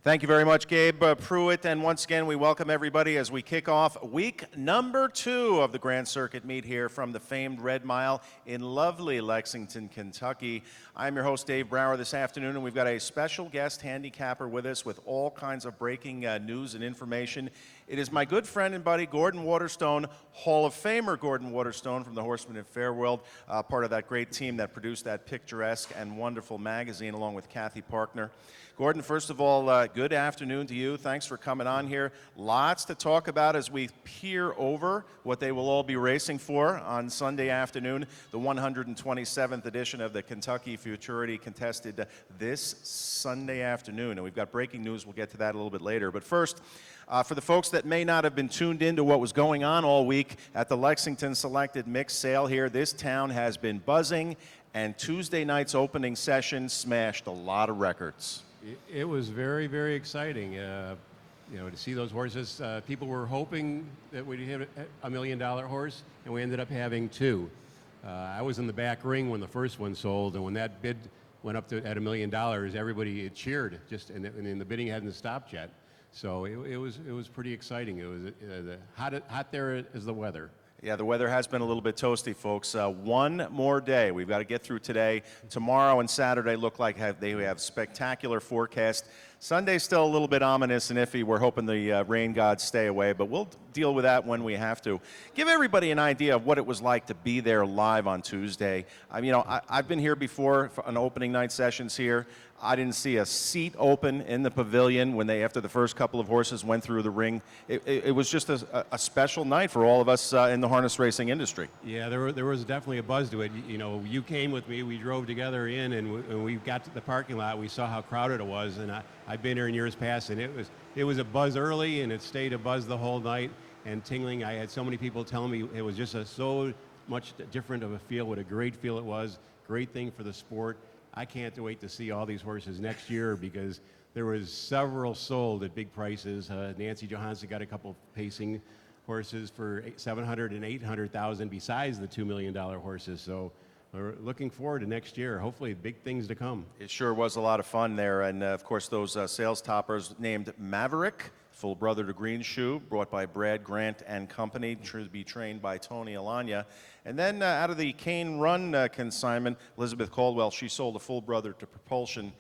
Thank you very much, Gabe Pruitt. And once again, we welcome everybody as we kick off week number 2 of the Grand Circuit meet here from the famed Red Mile in lovely Lexington, Kentucky. I'm your host, Dave Brower, this afternoon, and we've got a special guest handicapper with us with all kinds of breaking news and information. It is my good friend and buddy, Gordan Waterstone, Hall of Famer Gordan Waterstone from the Horseman and Fair World, part of that great team that produced that picturesque and wonderful magazine along with Kathy Parkner. Gordan, first of all, good afternoon to you. Thanks for coming on here. Lots to talk about as we peer over what they will all be racing for on Sunday afternoon, the 127th edition of the Kentucky Futurity contested this Sunday afternoon. And we've got breaking news. We'll get to that a little bit later. But first, for the folks that may not have been tuned into what was going on all week at the Lexington Selected Mixed Sale here, this town has been buzzing, and Tuesday night's opening session smashed a lot of records. It was very, very exciting, to see those horses. People were hoping that we'd hit $1 million horse, and we ended up having 2. I was in the back ring when the first one sold, and when that bid went up at $1 million, everybody cheered. And the bidding hadn't stopped yet. So it was pretty exciting. It was hot there as the weather. Yeah, the weather has been a little bit toasty, folks. One more day. We've got to get through today. Tomorrow and Saturday look like they have spectacular forecast. Sunday's still a little bit ominous and iffy. We're hoping the rain gods stay away, but we'll deal with that when we have to. Give everybody an idea of what it was like to be there live on Tuesday. I've been here before on opening night sessions here. I didn't see a seat open in the pavilion when after the first couple of horses went through the ring. It was just a special night for all of us in the harness racing industry. Yeah, there was definitely a buzz to it. You came with me. We drove together in, and when we got to the parking lot, we saw how crowded it was. And I've been here in years past, and it was a buzz early, and it stayed a buzz the whole night. And tingling, I had so many people telling me it was just so much different of a feel. What a great feel it was. Great thing for the sport. I can't wait to see all these horses next year because there was several sold at big prices. Nancy Johansson got a couple pacing horses for $700,000 and $800,000 besides the $2 million horses. So we're looking forward to next year. Hopefully big things to come. It sure was a lot of fun there. And of course those sales toppers named Maverick, full brother to Green Shoe, brought by Brad Grant and Company, to be trained by Tony Alagna. And then out of the Cane Run consignment, Elizabeth Caldwell, she sold a full brother to Propulsion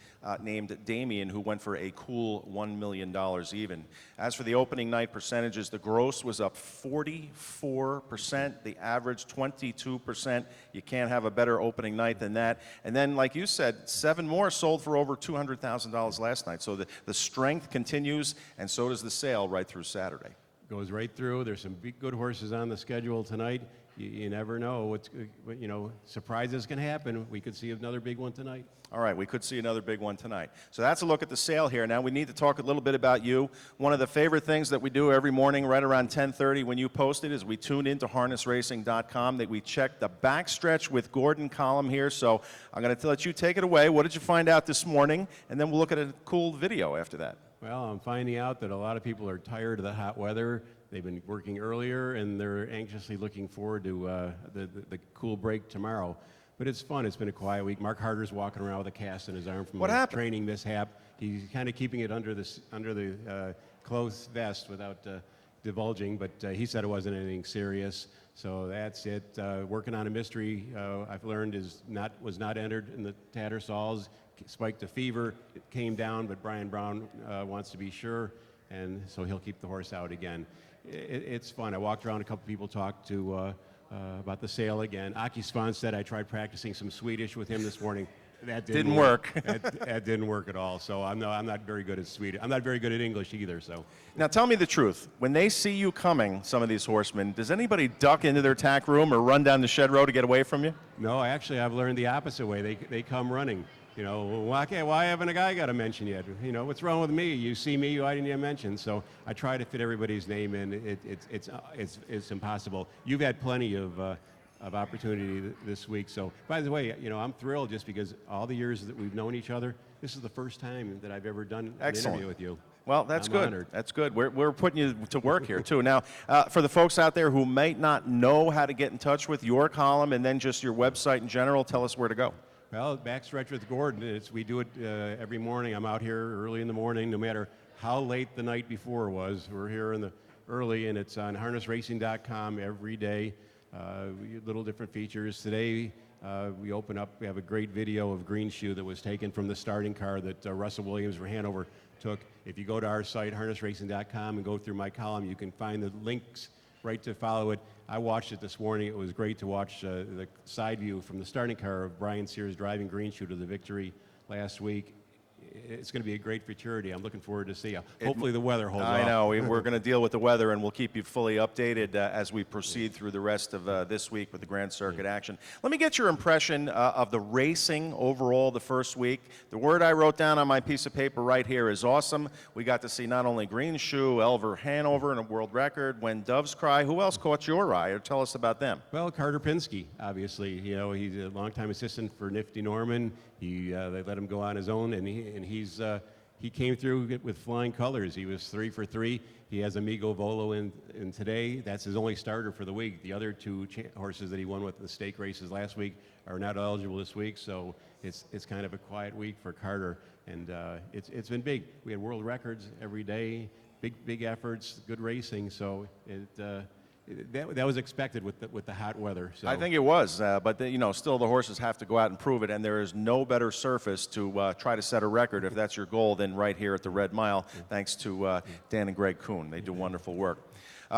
named Damien, who went for a cool $1 million even. As for the opening night percentages, the gross was up 44%, the average 22%. You can't have a better opening night than that. And then, like you said, 7 more sold for over $200,000 last night. So the strength continues, and so does the sale right through Saturday. Goes right through. There's some big, good horses on the schedule tonight. You never know surprises can happen. We could see another big one tonight. All right, we could see another big one tonight. So that's a look at the sale here. Now we need to talk a little bit about you. One of the favorite things that we do every morning right around 10:30 when you post it is we tune into harnessracing.com, that we check the backstretch with Gordan column here. So I'm going to let you take it away. What did you find out this morning? And then we'll look at a cool video after that. Well, I'm finding out that a lot of people are tired of the hot weather. They've been working earlier, and they're anxiously looking forward to the cool break tomorrow. But it's fun. It's been a quiet week. Mark Harder's walking around with a cast in his arm from a training mishap. He's kind of keeping it under the closed vest without divulging, but he said it wasn't anything serious. So that's it. Working on a mystery, I've learned was not entered in the Tattersalls. Spiked a fever. It came down, but Brian Brown wants to be sure, and so he'll keep the horse out again. It's fun. I walked around, a couple people talked to about the sale again. Aki Svan said I tried practicing some Swedish with him this morning. That didn't work. that didn't work at all. So I'm not very good at Swedish. I'm not very good at English either. So now tell me the truth. When they see you coming, some of these horsemen, does anybody duck into their tack room or run down the shed row to get away from you? No, actually, I've learned the opposite way. They come running. Why haven't a guy got a mention yet? What's wrong with me? You see me, why didn't you mention? So I try to fit everybody's name in. It's impossible. You've had plenty of opportunity this week. So, by the way, I'm thrilled just because all the years that we've known each other, this is the first time that I've ever done an interview with you. Well, that's I'm good. honored. That's good. We're putting you to work here, too. Now, for the folks out there who might not know how to get in touch with your column and then just your website in general, tell us where to go. Well, backstretch with Gordan. We do it every morning. I'm out here early in the morning, no matter how late the night before was. We're here in the early, and it's on harnessracing.com every day. Little different features. Today, we open up. We have a great video of Green Shoe that was taken from the starting car that Russell Williams for Hanover took. If you go to our site, harnessracing.com, and go through my column, you can find the links right to follow it. I watched it this morning. It was great to watch the side view from the starting car of Brian Sears driving Green Shoe to the victory last week. It's going to be a great futurity. I'm looking forward to see. Hopefully the weather holds I off. know. We're going to deal with the weather, and we'll keep you fully updated as we proceed through the rest of this week with the Grand Circuit action. Let me get your impression of the racing overall the first week. The word I wrote down on my piece of paper right here is awesome. We got to see not only Green Shoe, Elver Hanover in a world record, When Doves Cry. Who else caught your eye? Or tell us about them. Well, Carter Pinsky, obviously. You know, he's a longtime assistant for Nifty Norman. They let him go on his own, and he came through with flying colors. He was 3 for 3. He has Amigo Volo in today. That's his only starter for the week. The other two horses that he won with the stake races last week are not eligible this week, so it's kind of a quiet week for Carter, and it's been big. We had world records every day, big efforts, good racing, so that was expected with the hot weather. So. I think it was, but still the horses have to go out and prove it, and there is no better surface to try to set a record if that's your goal than right here at the Red Mile, thanks to Dan and Greg Kuhn. They do wonderful work.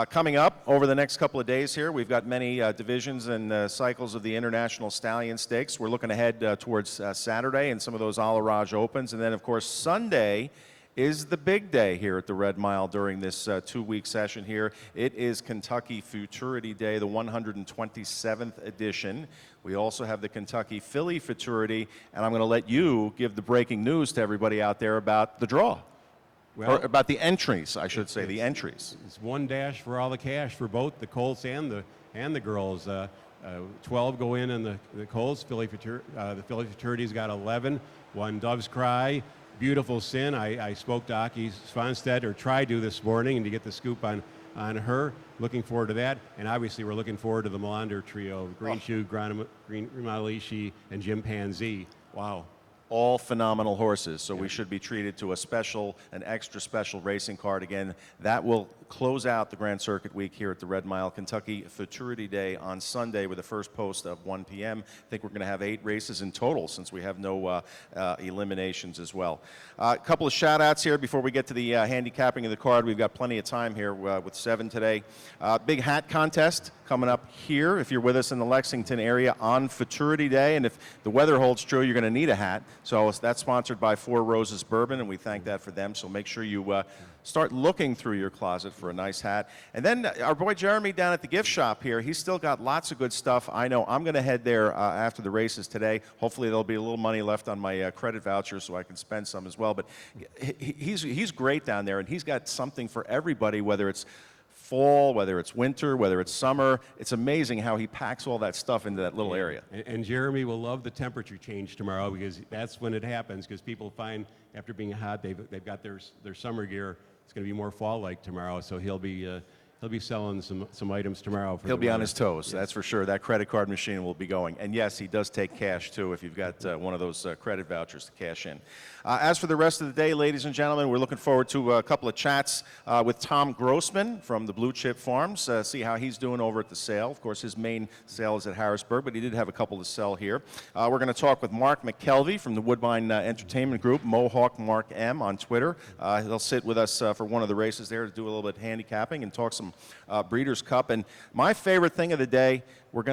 Coming up over the next couple of days here, we've got many divisions and cycles of the International Stallion Stakes. We're looking ahead towards Saturday and some of those Al Raj Opens, and then of course Sunday is the big day here at the Red Mile during this 2-week session here. It is Kentucky Futurity Day, the 127th edition. We also have the Kentucky Filly Futurity, and I'm going to let you give the breaking news to everybody out there about the draw. Well, or about the entries, I should say, the entries. It's one dash for all the cash for both the Colts and the girls. 12 go in the Colts. The Filly Futurity's got 11. One Doves Cry. Beautiful Sin. I spoke to Aki Svanstedt, or tried to this morning, and to get the scoop on her. Looking forward to that. And obviously we're looking forward to the Melander trio, Green Shoe, Green Malishi, and Jim Panzi. Wow. All phenomenal horses, so we should be treated to an extra special racing card. Again, that will close out the Grand Circuit week here at the Red Mile. Kentucky Futurity Day on Sunday with the first post of 1 p.m. I think we're going to have 8 races in total since we have no eliminations as well. A couple of shout-outs here before we get to the handicapping of the card. We've got plenty of time here with 7 today. Big hat contest coming up here if you're with us in the Lexington area on Futurity Day, and if the weather holds true, you're going to need a hat. So that's sponsored by Four Roses Bourbon, and we thank that for them. So make sure you start looking through your closet for a nice hat. And then our boy Jeremy down at the gift shop here, he's still got lots of good stuff. I know I'm going to head there after the races today. Hopefully there'll be a little money left on my credit voucher so I can spend some as well. But he's great down there, and he's got something for everybody, whether it's fall, whether it's winter, whether it's summer. It's amazing how he packs all that stuff into that little area. And Jeremy will love the temperature change tomorrow, because that's when it happens, because people find after being hot, they've got their summer gear. It's going to be more fall-like tomorrow, so he'll be selling some items tomorrow. He'll be on his toes, that's for sure. That credit card machine will be going. And yes, he does take cash too if you've got one of those credit vouchers to cash in. As for the rest of the day, ladies and gentlemen, we're looking forward to a couple of chats with Tom Grossman from the Blue Chip Farms, see how he's doing over at the sale. Of course, his main sale is at Harrisburg, but he did have a couple to sell here. We're going to talk with Mark McKelvey from the Woodbine Entertainment Group, Mohawk Mark M on Twitter. He'll sit with us for one of the races there to do a little bit of handicapping and talk some Breeders' Cup. And my favorite thing of the day,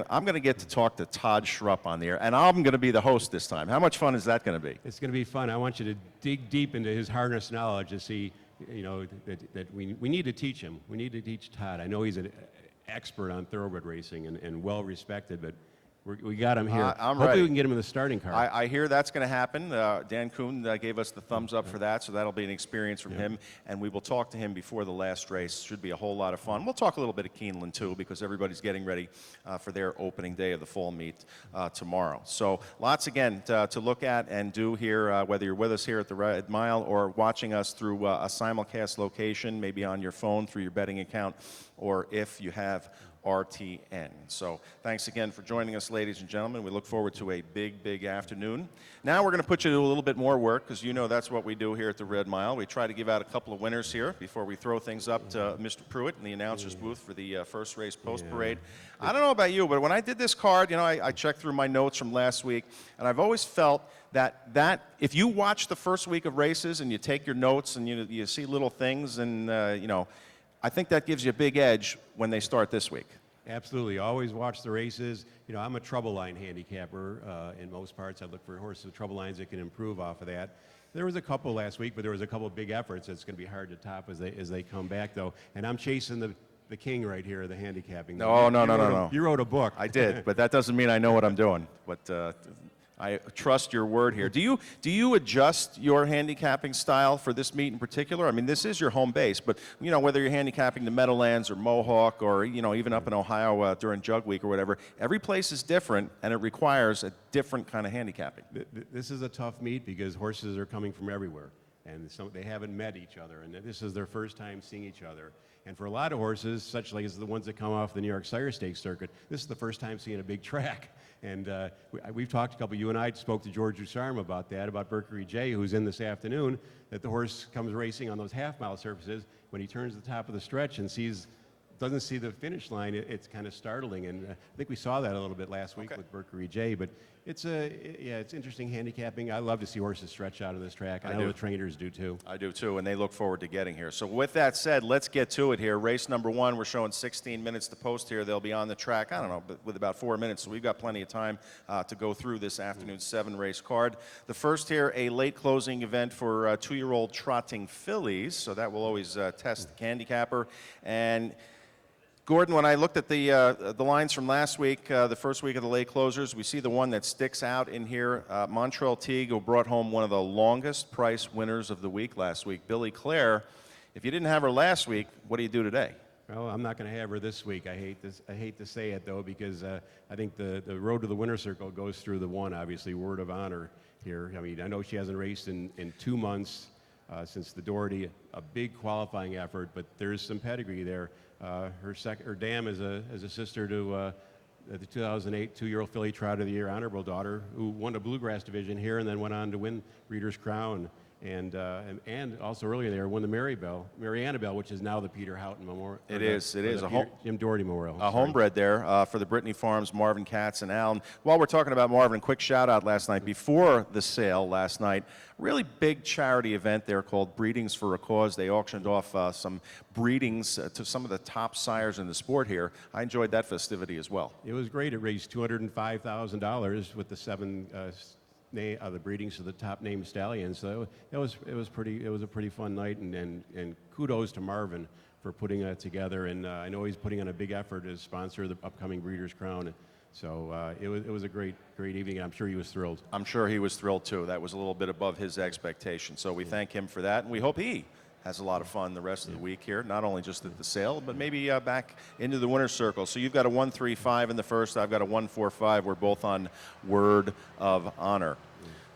I'm going to get to talk to Todd Schrupp on the air, and I'm going to be the host this time. How much fun is that going to be? It's going to be fun. I want you to dig deep into his harness knowledge to see, that we need to teach him. We need to teach Todd. I know he's an expert on thoroughbred racing and well respected, but we got him here. I'm Hopefully ready. we can get him in the starting car. I hear that's going to happen. Dan Kuhn gave us the thumbs up for that, so that'll be an experience from him. And we will talk to him before the last race. Should be a whole lot of fun. We'll talk a little bit of Keeneland, too, because everybody's getting ready for their opening day of the fall meet tomorrow. So lots, again, to look at and do here, whether you're with us here at the Red Mile or watching us through a simulcast location, maybe on your phone through your betting account, or if you have RTN. So thanks again for joining us, ladies and gentlemen. We look forward to a big, big afternoon. Now we're going to put you to a little bit more work, because you know that's what we do here at the Red Mile. We try to give out a couple of winners here before we throw things up to Mr. Pruitt in the announcer's booth for the first race post-parade. I don't know about you, but when I did this card, you know, I checked through my notes from last week, and I've always felt that if you watch the first week of races and you take your notes and you see little things, and you know, I think that gives you a big edge when they start this week. Absolutely. Always watch the races. You know, I'm a trouble line handicapper in most parts. I look for horses with trouble lines that can improve off of that. There was a couple last week, but there was a couple of big efforts that's going to be hard to top as they come back, though. And I'm chasing the king right here, the handicapping. No. You wrote a book. I did, but that doesn't mean I know what I'm doing. But I trust your word here. Do you adjust your handicapping style for this meet in particular? I mean, this is your home base, but you know, whether you're handicapping the Meadowlands or Mohawk, or you know, even up in Ohio during Jug Week or whatever, every place is different, and it requires a different kind of handicapping. This is a tough meet because horses are coming from everywhere, and they haven't met each other, and this is their first time seeing each other. And for a lot of horses, such like as the ones that come off the New York Sire Stakes circuit, this is the first time seeing a big track. And we've talked a couple, you and I spoke to George Dussarme about that, about Berkery J, who's in this afternoon, that the horse comes racing on those half-mile surfaces. When he turns the top of the stretch and doesn't see the finish line, it's kind of startling. And I think we saw that a little bit last week with Berkery J. But it's interesting handicapping. I love to see horses stretch out of this track. I know the trainers do too. I do too, and they look forward to getting here. So with that said, let's get to it here. Race number 1, we're showing 16 minutes to post here. They'll be on the track, I don't know, but with about 4 minutes, so we've got plenty of time to go through this afternoon's 7-race card. The first here, a late closing event for 2-year-old trotting fillies, so that will always test the handicapper. And Gordan, when I looked at the lines from last week, the first week of the late closers, we see the one that sticks out in here, Montreal Teague, who brought home one of the longest price winners of the week last week, Billy Clare. If you didn't have her last week, what do you do today? Well, I'm not going to have her this week. I hate to say it, though, because I think the road to the winner's circle goes through the one, obviously, word of honor here. I mean, I know she hasn't raced in 2 months since the Doherty, a big qualifying effort, but there's some pedigree there. Her dam is a sister to the 2008 2-year-old filly Trout of the Year honorable daughter, who won the Bluegrass division here and then went on to win Breeders' Crown, and also earlier there won the Mary Annabelle, which is now the Peter Houghton Memorial. It is Jim Doherty Memorial. A homebred there for the Brittany Farms, Marvin Katz and Allen. While we're talking about Marvin, quick shout out last night before the sale last night. Really big charity event there called Breedings for a Cause. They auctioned off some breedings to some of the top sires in the sport here. I enjoyed that festivity as well. It was great. It raised $205,000 with the 7 the breedings of the top named stallions. So it was a pretty fun night, and kudos to Marvin for putting that together. And I know he's putting on a big effort as sponsor of the upcoming Breeders' Crown. So it was a great evening, and I'm sure he was thrilled. I'm sure he was thrilled too. That was a little bit above his expectations. So we thank him for that, and we hope he has a lot of fun the rest of the week here, not only just at the sale, but maybe back into the winner's circle. So you've got a 1-3-5 in the first. I've got a 1-4-5. We're both on word of honor.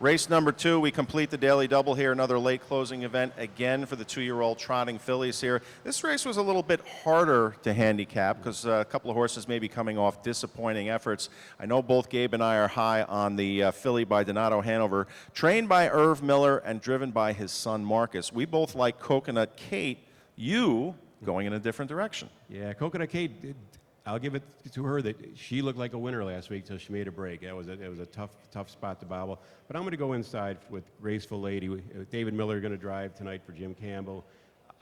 Race number 2, we complete the daily double here, another late closing event again for the 2-year-old trotting fillies here. This race was a little bit harder to handicap because a couple of horses may be coming off disappointing efforts. I know both Gabe and I are high on the filly by Donato Hanover, trained by Irv Miller and driven by his son Marcus. We both like Coconut Kate. You going in a different direction. Yeah, Coconut Kate, I'll give it to her that she looked like a winner last week till she made a break. It was a tough spot to bobble. But I'm going to go inside with Graceful Lady. David Miller going to drive tonight for Jim Campbell.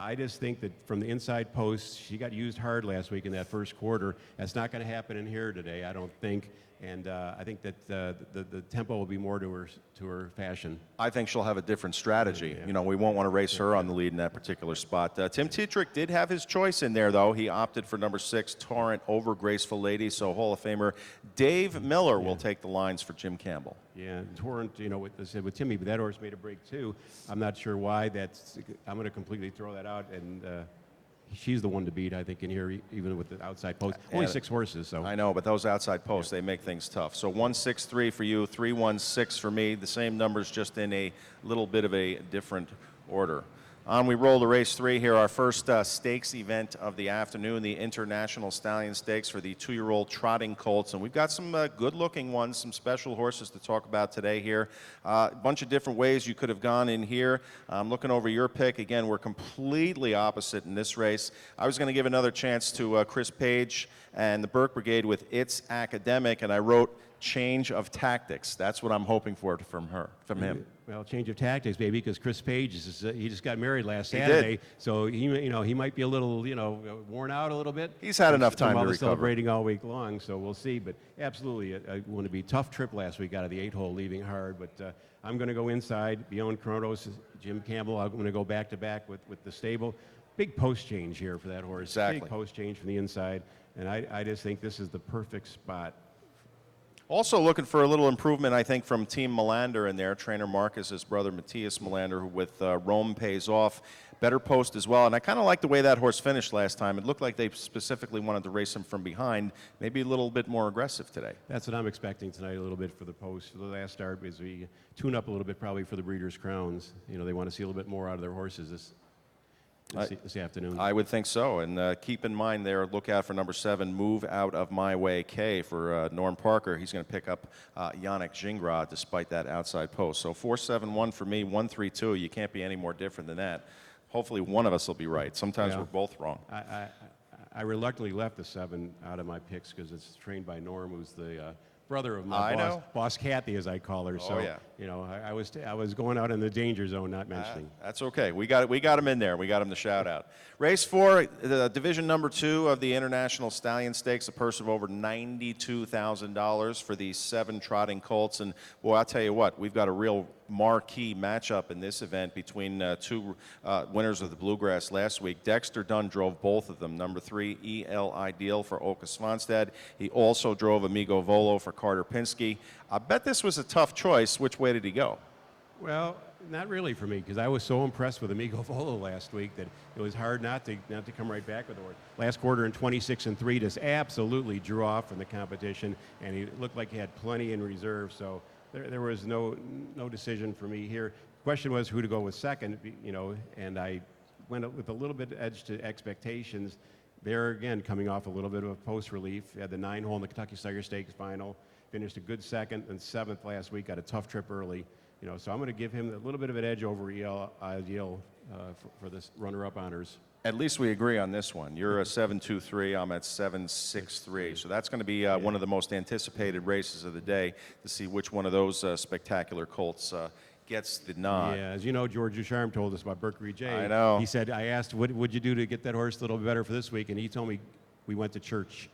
I just think that from the inside post, she got used hard last week in that first quarter. That's not going to happen in here today, I don't think. And I think that the tempo will be more to her fashion. I think she'll have a different strategy. Yeah. You know, we won't want to race her on the lead in that particular spot. Tim Tetrick did have his choice in there, though. He opted for number 6, Torrent, over Graceful Lady. So Hall of Famer Dave Miller will take the lines for Jim Campbell. Yeah, Torrent, you know, with Timmy, but that horse made a break too. I'm not sure why. I'm going to completely throw that out, and she's the one to beat, I think, in here, even with the outside post. Only 6 horses, so. I know, but those outside posts, they make things tough. So 1-6-3 for you, 3-1-6 for me. The same numbers, just in a little bit of a different order. On we roll to race 3 here, our first stakes event of the afternoon, the International Stallion Stakes for the 2-year-old trotting colts. And we've got some good-looking ones, some special horses to talk about today here. A bunch of different ways you could have gone in here. I'm looking over your pick. Again, we're completely opposite in this race. I was going to give another chance to Chris Page and the Burke Brigade with It's Academic, and I wrote Change of Tactics. That's what I'm hoping for from him. Well, change of tactics, baby, because Chris Page he just got married last Saturday, so he might be a little worn out a little bit. He's had enough time to recover. Celebrating all week long, so we'll see. But absolutely, it going to be a tough trip last week out of the 8-hole, leaving hard. But I'm going to go inside beyond Kronos, Jim Campbell. I'm going to go back to back with the stable. Big post change here for that horse. Exactly. Big post change from the inside, and I just think this is the perfect spot. Also looking for a little improvement, I think, from Team Melander in there. Trainer Marcus's brother, Matthias Melander, who with Rome pays off. Better post as well. And I kind of like the way that horse finished last time. It looked like they specifically wanted to race him from behind, maybe a little bit more aggressive today. That's what I'm expecting tonight, a little bit for the post, for the last start, as we tune up a little bit probably for the Breeders' Crowns. They want to see a little bit more out of their horses this afternoon. I would think so. And keep in mind there, look out for number 7, Move Out of My Way, K, for Norm Parker. He's going to pick up Yannick Gingras despite that outside post. So 4-7-1 for me, 1-3-2. You can't be any more different than that. Hopefully one of us will be right. Sometimes we're both wrong. I reluctantly left the 7 out of my picks because it's trained by Norm, who's the brother of my boss Kathy, as I call her. So I was going out in the danger zone, not mentioning. That's okay. We got him in there. We got him to shout out. Race 4, the division number 2 of the International Stallion Stakes, a purse of over $92,000 for these 7 trotting colts. And boy, I'll tell you what, we've got a real marquee matchup in this event between 2 winners of the Bluegrass last week. Dexter Dunn drove both of them. Number 3, EL Ideal for Oka Svanstedt. He also drove Amigo Volo for Carter Pinsky. I bet this was a tough choice. Which way did he go? Well, not really for me, because I was so impressed with Amigo Volo last week that it was hard not to come right back with the horse. Last quarter in 26-3, just absolutely drew off from the competition, and he looked like he had plenty in reserve. So there was no decision for me here. The question was who to go with second, and I went with a little bit edge to expectations. There again, coming off a little bit of a post relief. Had the 9-hole in the Kentucky Tiger Stakes final. Finished a good 2nd and 7th last week. Got a tough trip early. So I'm going to give him a little bit of an edge over EL Ideal for this runner-up honors. At least we agree on this one. You're a 7-2-3. I'm at 7-6-3. So that's going to be one of the most anticipated races of the day to see which one of those spectacular colts gets the nod. Yeah, as you know, George Ducharme told us about Berkery J. I know. He said, I asked, what would you do to get that horse a little bit better for this week? And he told me, we went to church.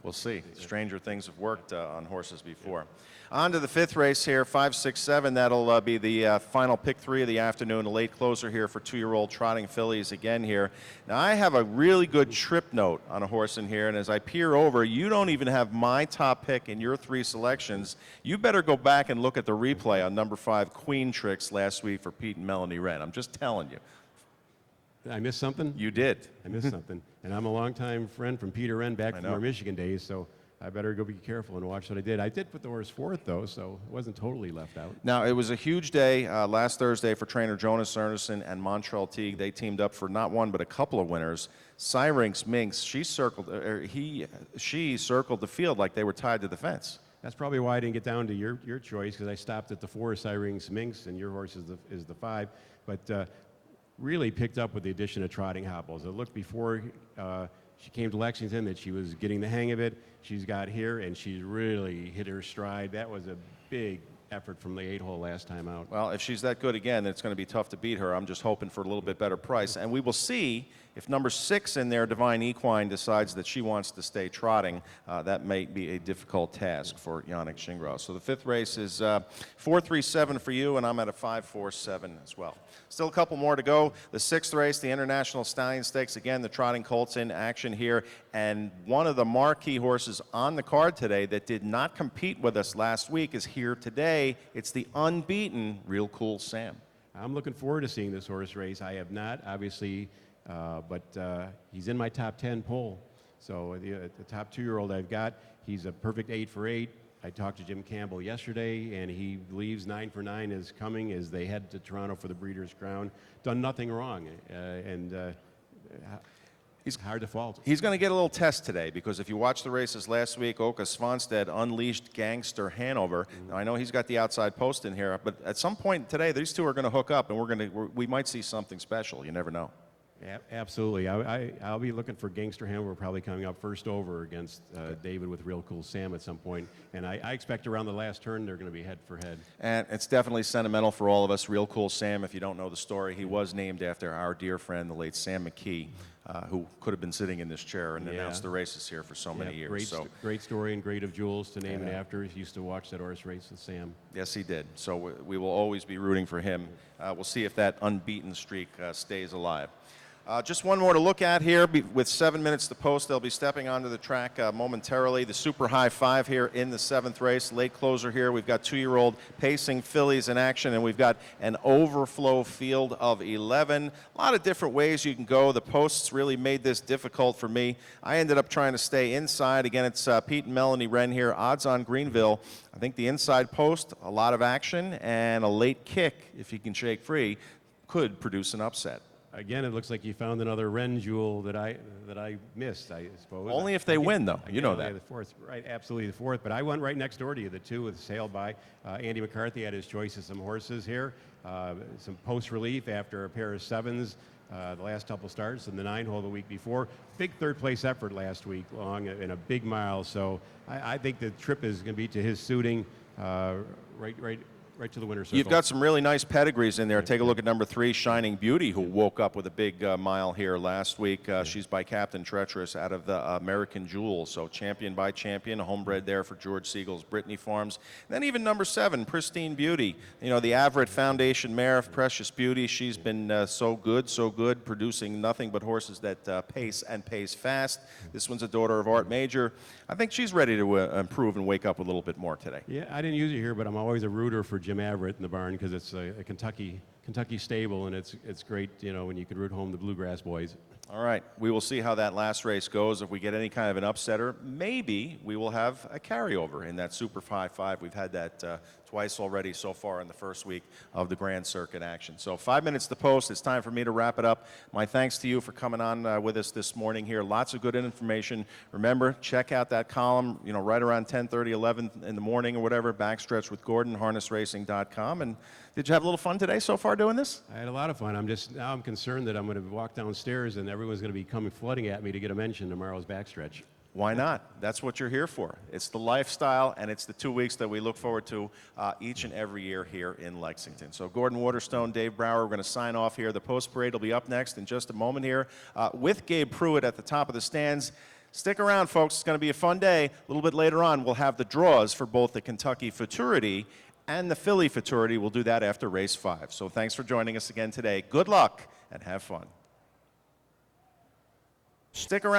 We'll see. Stranger things have worked on horses before. On to the 5th race here, 5-6-7. That'll be the final pick 3 of the afternoon, a late closer here for 2-year-old trotting fillies again here. Now, I have a really good trip note on a horse in here, and as I peer over, you don't even have my top pick in your 3 selections. You better go back and look at the replay on number 5, Queen Tricks, last week for Pete and Melanie Wren. I'm just telling you. Did I miss something? You did. I missed something. And I'm a longtime friend from Peter Wren back from our Michigan days, so I better go be careful and watch what I did. I did put the horse 4th, though, so it wasn't totally left out. Now, it was a huge day last Thursday for trainer Jonas Ernestson and Montreal Teague. They teamed up for not one but a couple of winners. Syrinx Minx, she circled the field like they were tied to the fence. That's probably why I didn't get down to your choice, because I stopped at the 4, Syrinx Minx, and your horse is the 5. But really picked up with the addition of trotting hobbles. It looked before she came to Lexington that she was getting the hang of it. She's got here, and she's really hit her stride. That was a big effort from the 8-hole last time out. Well, if she's that good again, it's going to be tough to beat her. I'm just hoping for a little bit better price. And we will see if number 6 in there, Divine Equine, decides that she wants to stay trotting. That may be a difficult task for Yannick Gingras. So the 5th race is 4-3-7 for you, and I'm at a 5-4-7 as well. Still a couple more to go. The 6th race, the International Stallion Stakes. Again, the trotting colts in action here. And one of the marquee horses on the card today that did not compete with us last week is here today. It's the unbeaten Real Cool Sam. I'm looking forward to seeing this horse race. I have not, obviously, but he's in my top 10 poll. So the top 2-year-old I've got, he's a perfect 8 for 8. I talked to Jim Campbell yesterday, and he believes 9 for 9 is coming as they head to Toronto for the Breeders' Crown. Done nothing wrong, and he's hard to fault. He's going to get a little test today because if you watch the races last week, Oka Svanstedt unleashed Gangster Hanover. Now, I know he's got the outside post in here, but at some point today, these two are going to hook up, and we might see something special. You never know. Absolutely. I'll be looking for Gangster Hanover probably coming up first over against David with Real Cool Sam at some point. And I expect around the last turn they're going to be head for head. And it's definitely sentimental for all of us. Real Cool Sam, if you don't know the story, he was named after our dear friend, the late Sam McKee, who could have been sitting in this chair and announced the races here for so many years. Great story and great of Jules to name it after. He used to watch that horse race with Sam. Yes, he did. So we will always be rooting for him. We'll see if that unbeaten streak stays alive. Just one more to look at here. With 7 minutes to post, they'll be stepping onto the track momentarily. The Super High Five here in the 7th race. Late closer here. We've got 2-year-old pacing fillies in action, and we've got an overflow field of 11. A lot of different ways you can go. The posts really made this difficult for me. I ended up trying to stay inside. Again, it's Pete and Melanie Wren here. Odds on Greenville. I think the inside post, a lot of action, and a late kick, if he can shake free, could produce an upset. Again, it looks like you found another Wren jewel that I missed, I suppose. Only if they win, though. You know that. The fourth, right? Absolutely, the fourth. But I went right next door to you. The 2 with sailed by. Andy McCarthy had his choice of some horses here. Some post relief after a pair of 7s the last couple starts, and the 9-hole the week before. Big third-place effort last week long in a big mile. So I think the trip is going to be to his suiting. Right to the winner's circle. You've got some really nice pedigrees in there. Take a look at number 3, Shining Beauty, who woke up with a big mile here last week. She's by Captain Treacherous out of the American Jewel. So champion by champion, homebred there for George Siegel's Brittany Farms. And then even number 7, Pristine Beauty. You know, the Everett Foundation mare, Precious Beauty. She's been so good, producing nothing but horses that pace and pace fast. This one's a daughter of Art Major. I think she's ready to improve and wake up a little bit more today. Yeah, I didn't use it here, but I'm always a rooter for Jim Everett in the barn because it's a Kentucky stable, and it's great, you know, when you can root home the Bluegrass boys. All right, we will see how that last race goes. If we get any kind of an upsetter, maybe we will have a carryover in that Super 5-5. We've had that twice already so far in the first week of the Grand Circuit action. So 5 minutes to post. It's time for me to wrap it up. My thanks to you for coming on with us this morning here. Lots of good information. Remember, check out that column, you know, right around 10:30, 11 in the morning or whatever, Backstretch with Gordan, harnessracing.com. And did you have a little fun today so far doing this? I had a lot of fun. I'm concerned that I'm going to walk downstairs and everyone's going to be coming flooding at me to get a mention tomorrow's Backstretch. Why not? That's what you're here for. It's the lifestyle, and it's the 2 weeks that we look forward to each and every year here in Lexington. So Gordan Waterstone, Dave Brower, we're going to sign off here. The post parade will be up next in just a moment here with Gabe Pruitt at the top of the stands. Stick around, folks. It's going to be a fun day. A little bit later on, we'll have the draws for both the Kentucky Futurity and the Philly Futurity. We'll do that after race 5. So thanks for joining us again today. Good luck and have fun. Stick around.